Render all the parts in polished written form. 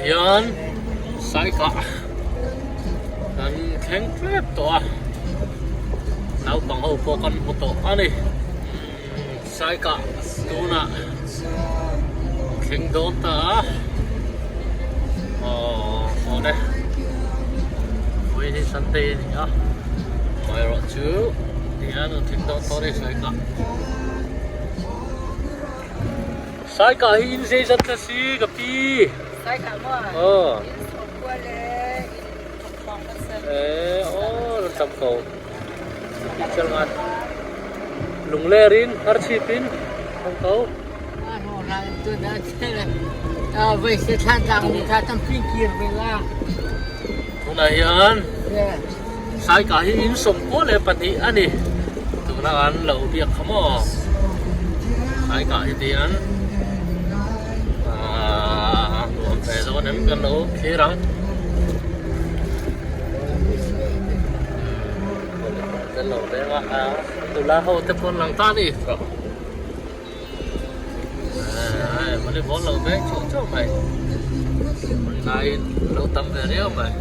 hiền sai cả anh khen phép to nào bằng hậu có con một tổ anh đi sai cả tu na khen đốt ta đây với đi sân tê nhá mày rồi chứ thì anh khen đốt to đây sai cả hin dây rất là xí gặp đi sai cả mà nó chậm cầu chân ăn lùng lê rin har chi pin không cầu vậy sẽ than rằng người ta tâm pin kia về là hôm nay anh sai cả hin sum quá lệ bát đi anh đi từ nào ăn lẩu việc không à sai cả thì anh luồng về rồi ném gần đâu khí rắn cái lẩu đấy mà từ lá hậu tập con lăng ta đi mà đi bỏ lẩu bé chỗ chỗ mày này lẩu tầm về đấy không mày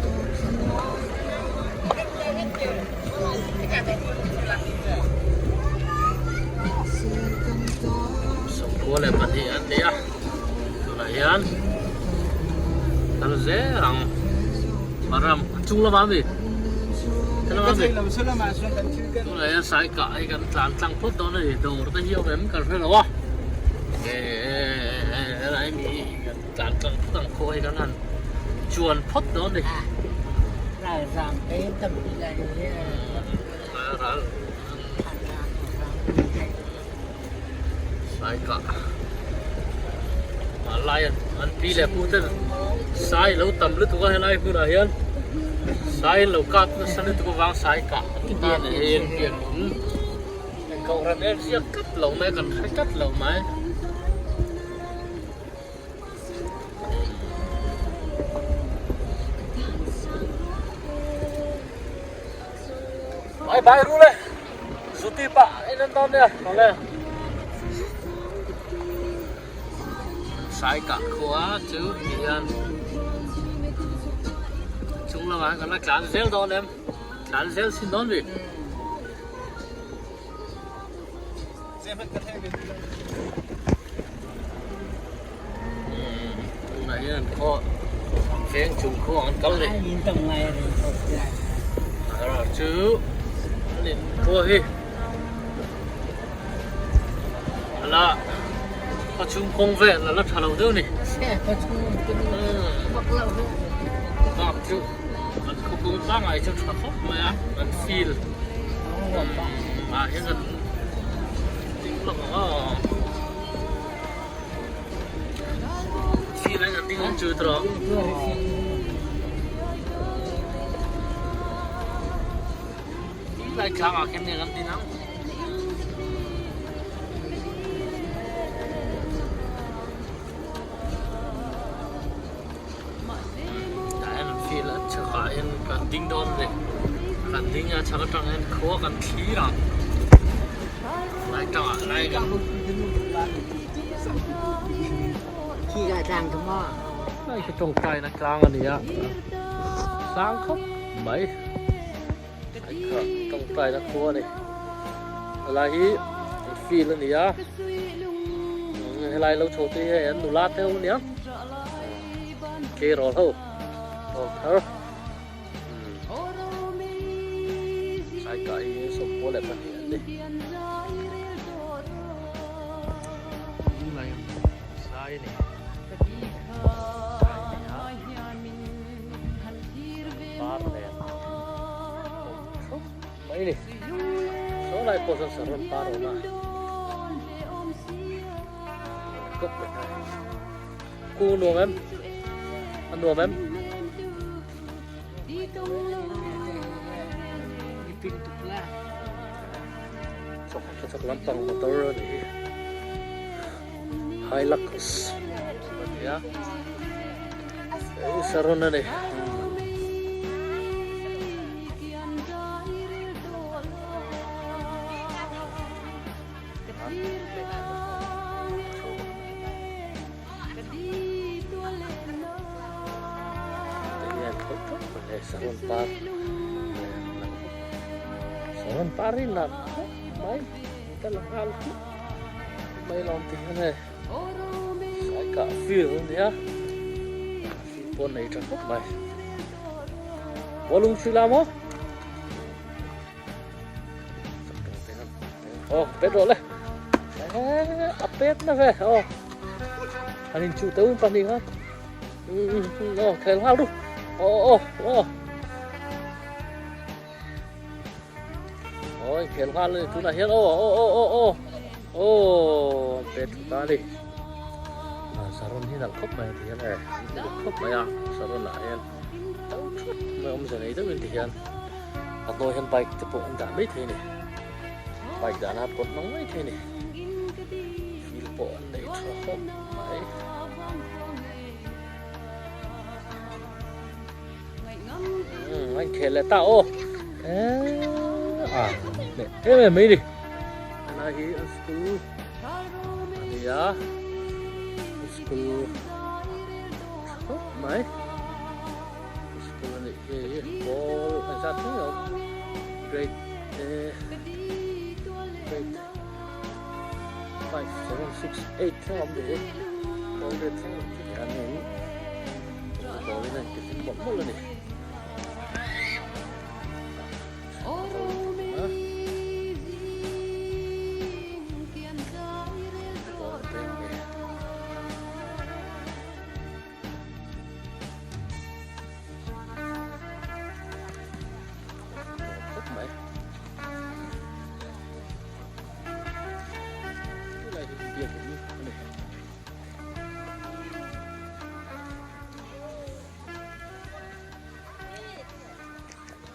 sống cua lại bật đi ăn đi à yan, kalau saya orang orang chung lama ni, lama ni. Kalau yang saya kaya kan tlang put tu ni, dong kita hiu memang kerja lawa. Lai ni tlang put koi kan cuan put tu ni. Lai ram cái tầm lai ni. Saya kaya. Lai anh pi lệ phụ tên sai lâu tầm lứt tụi cái này phụ là hiền sai lâu cát nó sang lứt tụi vang sai cả cái này hiền hiền cậu ra đây sẽ cắt lâu mấy cần phải cắt lâu mấy bye bye luôn đây rút đi bạ anh lên nè còn nè sai cả khóa chứ hiền chúng là bạn là cán rêu đó em cán rêu xin đón đi này là kho khen chúng kho ăn cắn đi rồi chứ lên kho đi là có chung công về là nó trả lâu đâu này bạc chứ anh không có ba ngày cho trả khóc mà anh feel mà hiện giờ tính là feel này là tính không chịu được lại khá là cái này anh tin không kan ding don de kan ding ya chaga tang en kho kan khi ra lai kan khi ra tang thằng mò lai cái trồng cây nó clang anh nhá sáng khóc mấy trồng cây nó khô này là hi phi lên nhá lai lâu chốt thì anh đủ lát theo nhá kê rồi thôi rồi cái số phố lại phát hiện đi này sai này bar này mấy này số lại có sản phẩm bar rồi mà cốc này cu nuông em ăn nuông em Satu lampang motor ni Hilux ya seru na ni Saron par. Saron parin lah. Baik, kita langal. Baik lonti ni. Saya kat feel dia. Pon này rất tốt mày. Volume suy lắm oh, pet rồi đấy. Pet nó về. Anh nhìn chủ tớ phần đi ha. Khéo hao đủ. Ôi, khéo hao lên chú là hết. Pet ta đi. Saron ini dah kop mai tian kop mai saron lah yan. Mai om sana itu intian. Atau yang baik tu pun dah mai thế này. Baik dah nak pun nong mai thế này. Feel pun dah itu kop mai. Anh kể lại tao. Thế mày mấy đi. Anh ấy ở school. Anh ya. School mấy school này ball anh sao thế không grade 5, 7, 6, 8 thế không để ball được thế thì anh ấy ball này cái bóng mất rồi này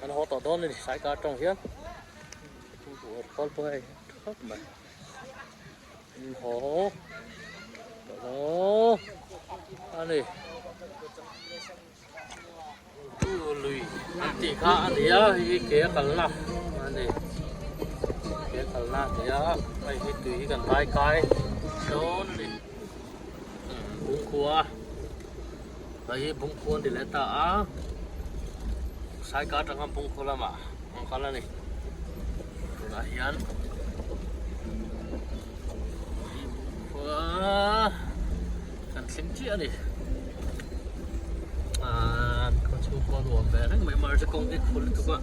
anh họ tỏ tôn này sai cả trong hiến con bơi khóc mà họ đó anh này lùi anh chỉ khá anh đi á cái kia cần làm anh này kia cần làm thì á cái tùy cần tay cái đó này bún cua cái bún cua thì lại ta sai cả trong kampung kola mah, angkala ni, lahian, wah, kan simci ni, kau cuba dua barang, memang ada kong ikut tu kan,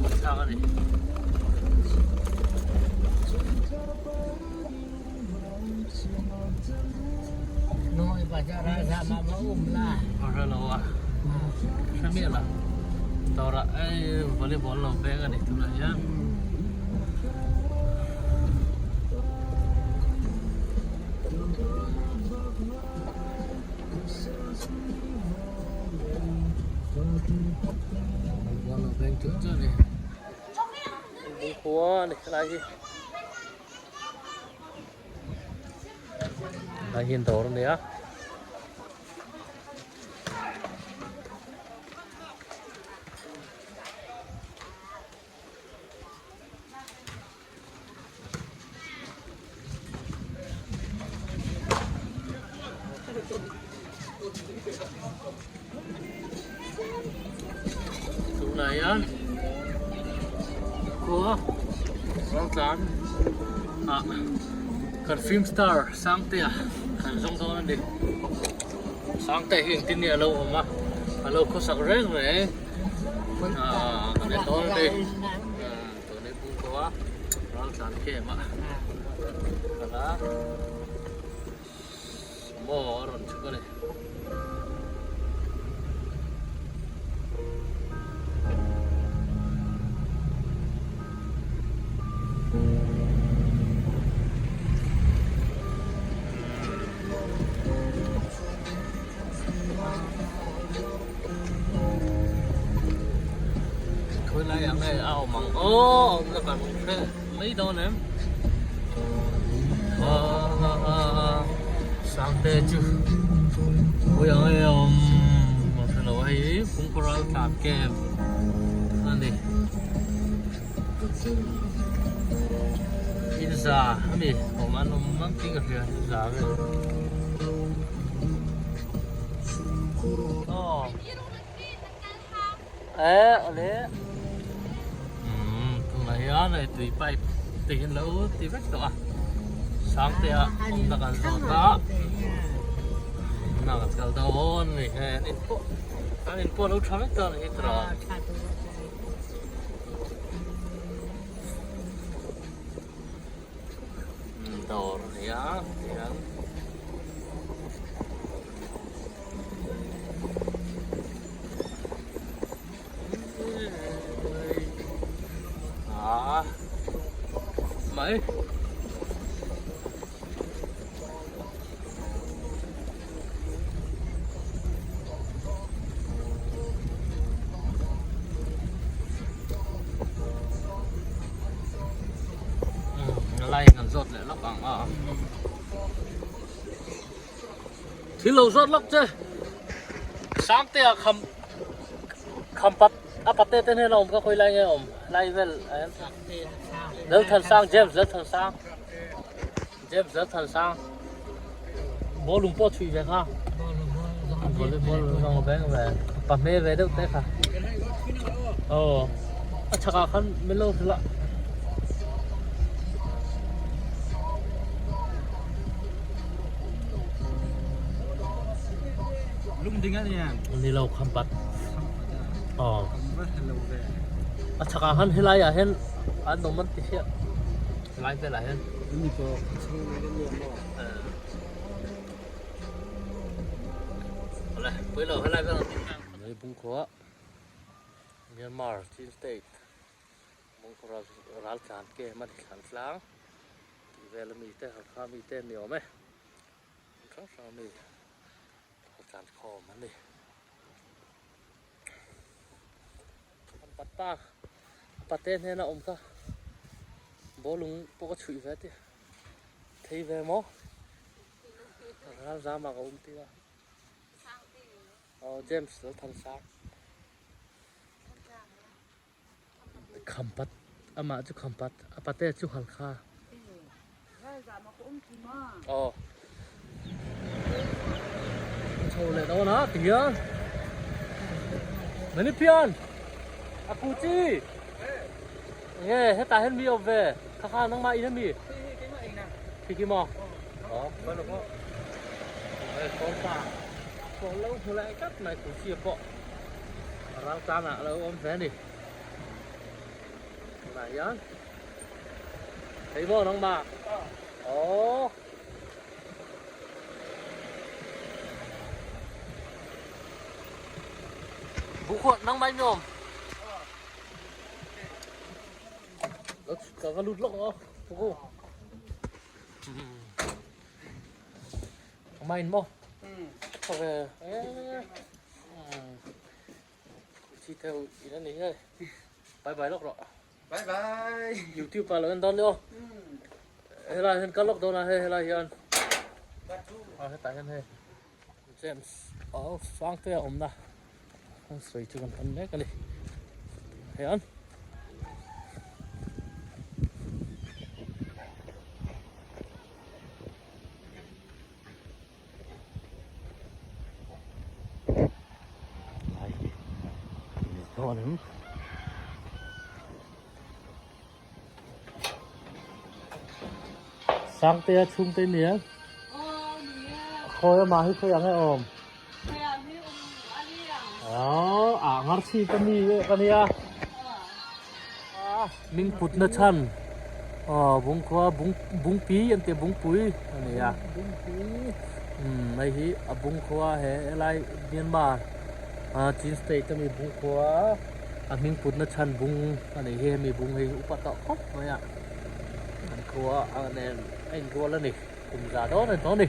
macam ni. Noi baca rasa mama lah. Orang lawa, kami lah. Tora volleyball lo bega ni tu lah ya. Volleyball lo bega tu ni. Buku ni lagi. Lagi tor ni ya. Tunayan của Rangtan cần phim star sang tè cần giống thôi đi sang tè hiện tin địa lâu mà lâu có sắc rét này để thôi đi tối nay cũng có Rangtan kia mà đó mò rồi chứ này thôi lại ăn này ao mặn các bạn mấy đôi nữa sang tê chứ bây giờ một cái lẩu hay cũng có rau tạm kem ăn đi pizza hả hôm ăn mắm tí cà phê pizza vậy ở đấy tụi này này tùy bay tiền lâu tùy vách đó sáng thì ông đã cần rồi đó nào cần cầu đâu này info lâu chấm hết rồi hết rồi đồ này á đó mấy lại cần rốt lại lóc bằng thì lâu rốt lóc chứ sáng tia khăm bắt bắt tê tên hay là ông có khơi lại nghe ông lại về rất thần sang James rất thần sang James rất thần sang bố lùng bố chui về ha bố lùng về bắt mẹ về đâu thế hả chắc là khăn mấy lâu rồi lại lung tinggal ya ni lâu khăm bắt chắc là hắn hilai à hen anh đồng mất tí xíu hilai về lại hen ini kok này bây giờ hilai về lấy bung khóa Myanmar Chin State bung khóa rál cán ke mất cán phlang về là mi tên học mi tên nhiều mấy chắc sao mi cán kho mà đi bắt bắt tên hay là ông ta bố lùng bố có chửi về thì thấy về mó ra mà ông tia James nó thân sáng khăm bắt mà chú khăm bắt tên chú hal kha thôi lại đâu nó tía mấy pion aku chi nghe hết ta hết mi về khá năng mai hết mi cái mò đó có được không con pha còn lâu hồi lại cắt này cũng chia bọ rau cam ạ lâu ôm vé đi này nhá thấy vô không bà vũ khuẩn năng bay nhôm cả lút lốc đó cô may mò về chỉ theo ý là này thôi bye bye lốc rồi bye bye YouTube vào lần đó nữa hay là hiện các lốc đâu là hay là hiện hết tại hiện hay James phang tới ông na không sấy cho con thân đấy cái này hiện Morning. Sang tia chung tên nhé. Khôi mà hay khôi ăn hay ôm. Đó, ngar si kami ya. Ming put na chan. Bung kwa bung pi ante bung pui ani ya. Này hi bung kwa he lai Myanmar. Chin State kami bung kwa aming put na chan bung ani he mi bung he upato khop maya an kwa anh kwa la ni kum za đó này